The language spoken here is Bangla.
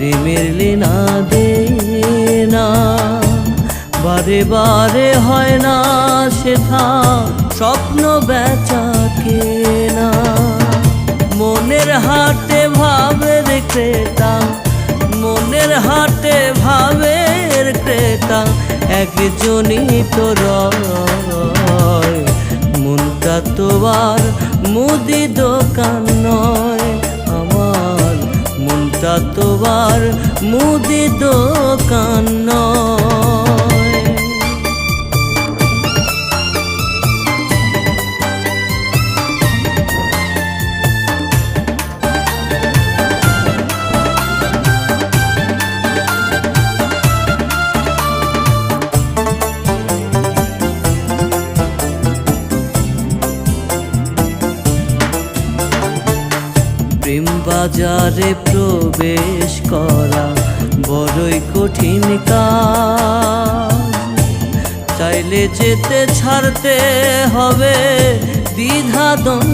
প্রেমের লীনা দে না, বারে বারে হয় না সেথা স্বপ্ন বেচা কেনা। মনের হাটে ভাবের ক্রেতা, মনের হাটে ভাবের ক্রেতা একজনই তো রয়। মনটা তো আর মুদি দোকান নয় আমার, মনটা তো আর মুদি দোকান নয়। প্রেম বাজারে প্রবেশ করা বড়ই কঠিন কাজ। চাইলে যেতে ছাড়তে হবে দ্বিধা দ্বন্দ্ব